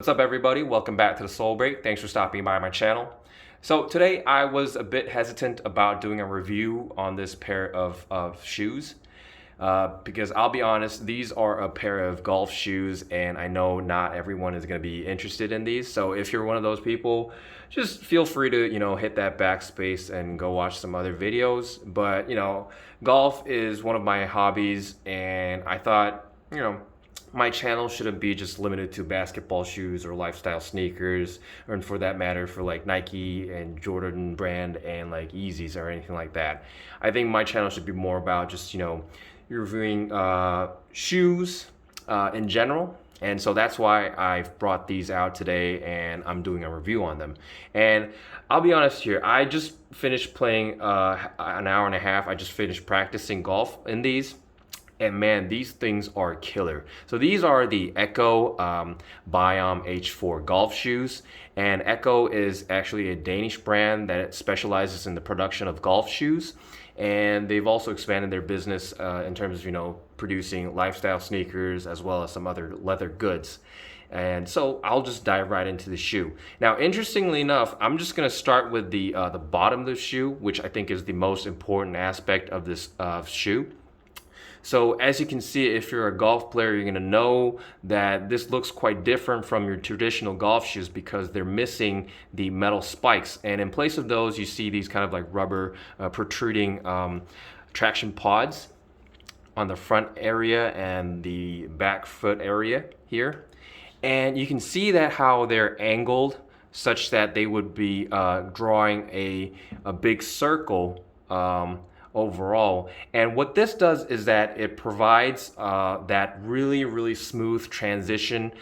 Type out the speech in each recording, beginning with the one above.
What's up, everybody? Welcome back to the Soul Break. Thanks for stopping by my channel. So today I was a bit hesitant about doing a review on this pair of shoes because I'll be honest, these are a pair of golf shoes and I know not everyone is going to be interested in these. So if you're one of those people, just feel free to, hit that backspace and go watch some other videos. But, golf is one of my hobbies and I thought, my channel shouldn't be just limited to basketball shoes or lifestyle sneakers, or for that matter for like Nike and Jordan brand and like Yeezys or anything like that. I think my channel should be more about just, reviewing shoes in general. And so that's why I've brought these out today and I'm doing a review on them. And I'll be honest here, I just finished playing an hour and a half. I just finished practicing golf in these. And man, these things are killer. So these are the Ecco Biom H4 golf shoes. And Ecco is actually a Danish brand that specializes in the production of golf shoes. And they've also expanded their business in terms of, producing lifestyle sneakers as well as some other leather goods. And so I'll just dive right into the shoe. Now, interestingly enough, I'm just gonna start with the bottom of the shoe, which I think is the most important aspect of this shoe. So as you can see, if you're a golf player, you're gonna know that this looks quite different from your traditional golf shoes because they're missing the metal spikes. And in place of those, you see these kind of like rubber protruding traction pods on the front area and the back foot area here. And you can see that how they're angled such that they would be drawing a big circle overall. And what this does is that it provides that really smooth transition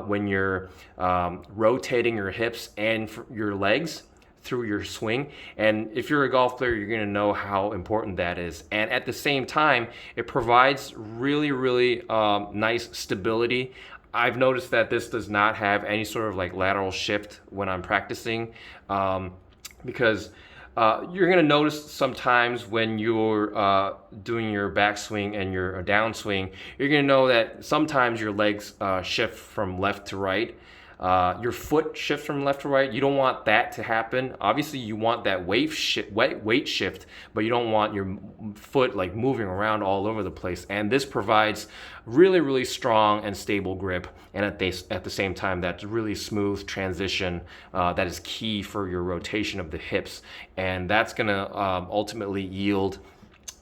when you're rotating your hips and your legs through your swing. And if you're a golf player, you're going to know how important that is. And at the same time, it provides really nice stability. I've noticed that this does not have any sort of like lateral shift when I'm practicing because you're going to notice sometimes when you're doing your backswing and your downswing, you're going to know that sometimes your legs shift from left to right. Your foot shifts from left to right. You don't want that to happen. Obviously, you want that weight shift, but you don't want your foot like moving around all over the place. And this provides really strong and stable grip, and at the same time, that really smooth transition that is key for your rotation of the hips, and that's gonna ultimately yield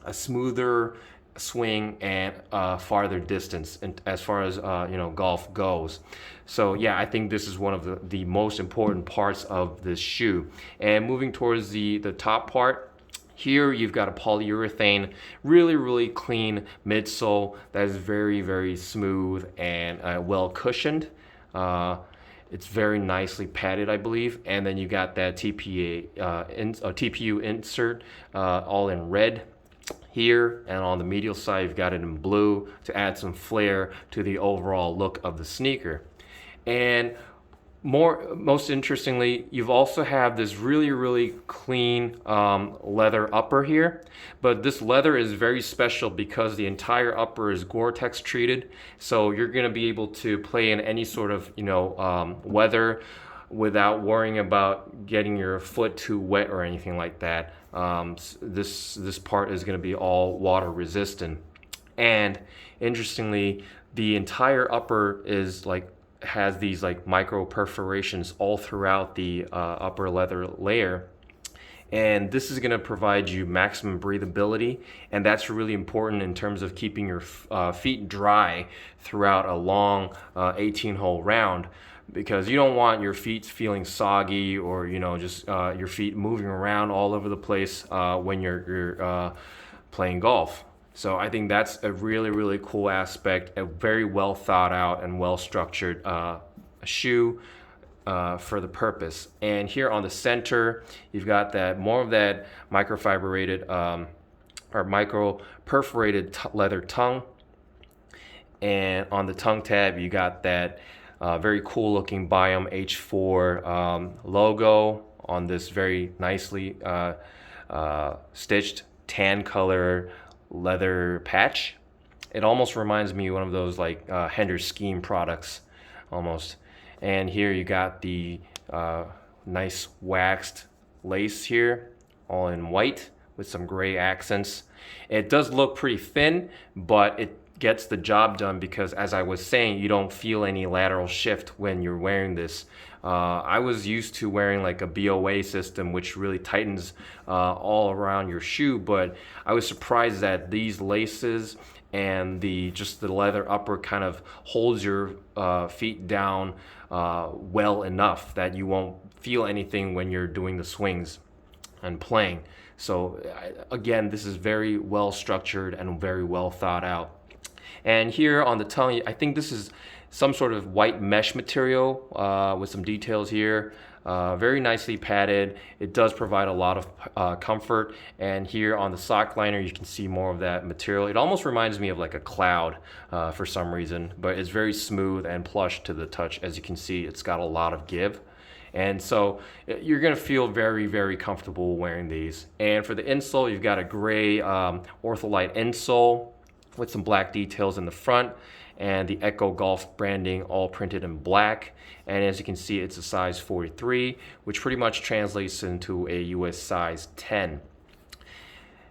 a smoother swing and farther distance as far as golf goes. So yeah, I think this is one of the most important parts of this shoe. And moving towards the top part, here you've got a polyurethane, really clean midsole that is very smooth and well cushioned. It's very nicely padded, I believe. And then you got that TPU insert all in red here, and on the medial side you've got it in blue to add some flair to the overall look of the sneaker. And most interestingly, you've also have this really clean leather upper here, but this leather is very special because the entire upper is Gore-Tex treated, so you're going to be able to play in any sort of weather without worrying about getting your foot too wet or anything like that. This part is going to be all water resistant. And interestingly, the entire upper has these like micro perforations all throughout the upper leather layer. And this is going to provide you maximum breathability, and that's really important in terms of keeping your feet dry throughout a long 18-hole round, because you don't want your feet feeling soggy or just your feet moving around all over the place when you're playing golf. So I think that's a really cool aspect, a very well thought out and well structured shoe for the purpose. And here on the center, you've got that more of that microfibrated or micro perforated leather tongue. And on the tongue tab, you got that very cool looking Biom H4 logo on this very nicely stitched tan color leather patch. It almost reminds me of one of those like Hender's Scheme products almost. And here you got the nice waxed lace here, all in white with some gray accents. It does look pretty thin, but it gets the job done because, as I was saying, you don't feel any lateral shift when you're wearing this. I was used to wearing like a BOA system, which really tightens all around your shoe, but I was surprised that these laces and just the leather upper kind of holds your feet down well enough that you won't feel anything when you're doing the swings and playing. So again, this is very well structured and very well thought out. And here on the tongue, I think this is some sort of white mesh material with some details here. Very nicely padded. It does provide a lot of comfort. And here on the sock liner, you can see more of that material. It almost reminds me of like a cloud for some reason, but it's very smooth and plush to the touch. As you can see, it's got a lot of give. And so you're going to feel very, very comfortable wearing these. And for the insole, you've got a gray Ortholite insole with some black details in the front, and the Ecco Golf branding all printed in black. And as you can see, it's a size 43, which pretty much translates into a US size 10.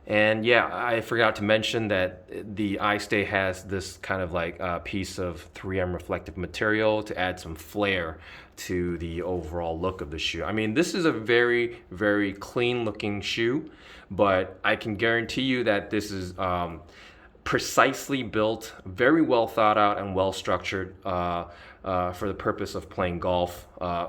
And yeah, I forgot to mention that the iStay has this kind of like piece of 3M reflective material to add some flair to the overall look of the shoe. I mean, this is a very, very clean looking shoe, but I can guarantee you that this is precisely built, very well thought out and well structured for the purpose of playing golf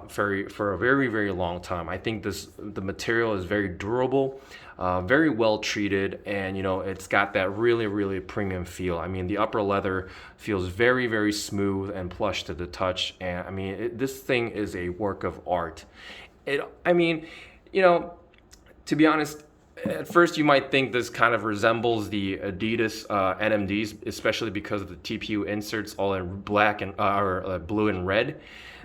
for a very, very long time. I think the material is very durable, very well treated, and it's got that really, really premium feel. I mean, the upper leather feels very, very smooth and plush to the touch, and I mean, this thing is a work of art. I mean, to be honest, at first you might think this kind of resembles the Adidas NMDs, especially because of the TPU inserts all in black and or blue and red.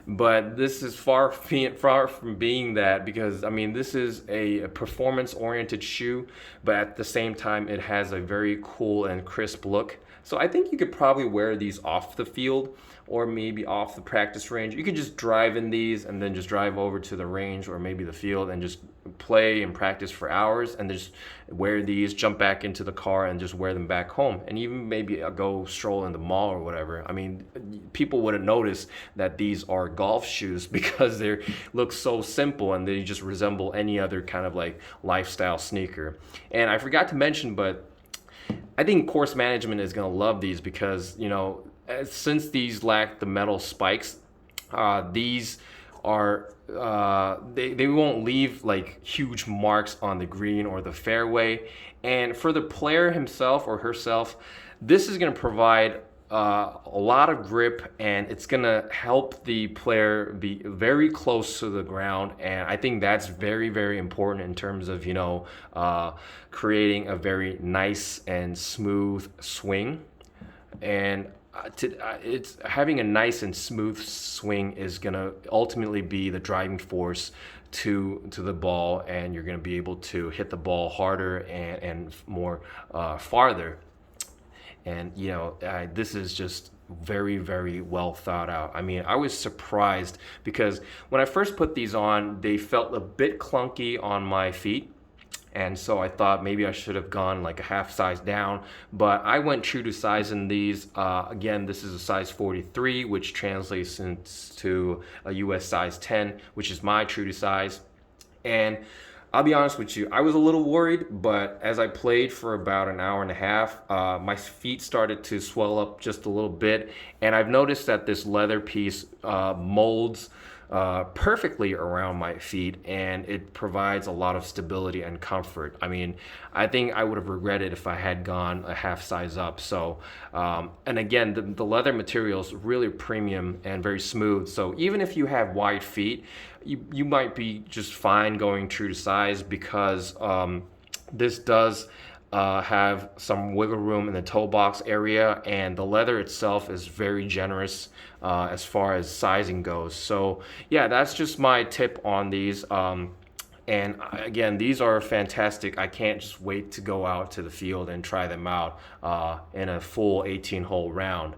But this is far from being that, because I mean, this is a performance-oriented shoe, but at the same time it has a very cool and crisp look. So I think you could probably wear these off the field or maybe off the practice range. You could just drive in these and then just drive over to the range or maybe the field and just play and practice for hours, and just wear these, jump back into the car and just wear them back home, and even maybe go stroll in the mall or whatever. I mean, people wouldn't notice that these are golf shoes because they look so simple and they just resemble any other kind of like lifestyle sneaker. And I forgot to mention, but I think course management is going to love these because, since these lack the metal spikes, these are they won't leave like huge marks on the green or the fairway. And for the player himself or herself, this is going to provide a lot of grip, and it's going to help the player be very close to the ground. And I think that's very, very important in terms of creating a very nice and smooth swing. And it's having a nice and smooth swing is going to ultimately be the driving force to the ball, and you're going to be able to hit the ball harder and more farther. And this is just very, very well thought out. I mean, I was surprised because when I first put these on, they felt a bit clunky on my feet. And so I thought maybe I should have gone like a half size down, but I went true to size in these. Again, this is a size 43, which translates into a US size 10, which is my true to size. And I'll be honest with you, I was a little worried, but as I played for about an hour and a half, my feet started to swell up just a little bit. And I've noticed that this leather piece molds perfectly around my feet, and it provides a lot of stability and comfort. I mean, I think I would have regretted if I had gone a half size up. So, and again, the leather material is really premium and very smooth. So even if you have wide feet, you might be just fine going true to size, because this does have some wiggle room in the toe box area, and the leather itself is very generous as far as sizing goes. So yeah, that's just my tip on these. And again, these are fantastic. I can't just wait to go out to the field and try them out in a full 18-hole round.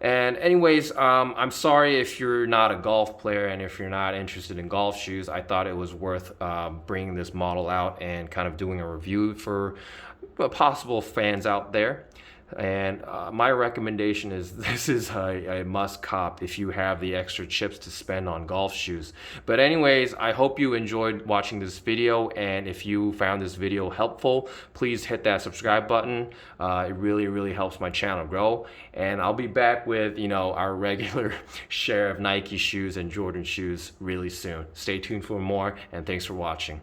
And anyways, I'm sorry if you're not a golf player and if you're not interested in golf shoes. I thought it was worth bringing this model out and kind of doing a review for possible fans out there. And my recommendation is this is a must cop if you have the extra chips to spend on golf shoes. But anyways, I hope you enjoyed watching this video, and if you found this video helpful, please hit that subscribe button. It really helps my channel grow, and I'll be back with our regular share of Nike shoes and Jordan shoes really soon. Stay tuned for more, and thanks for watching.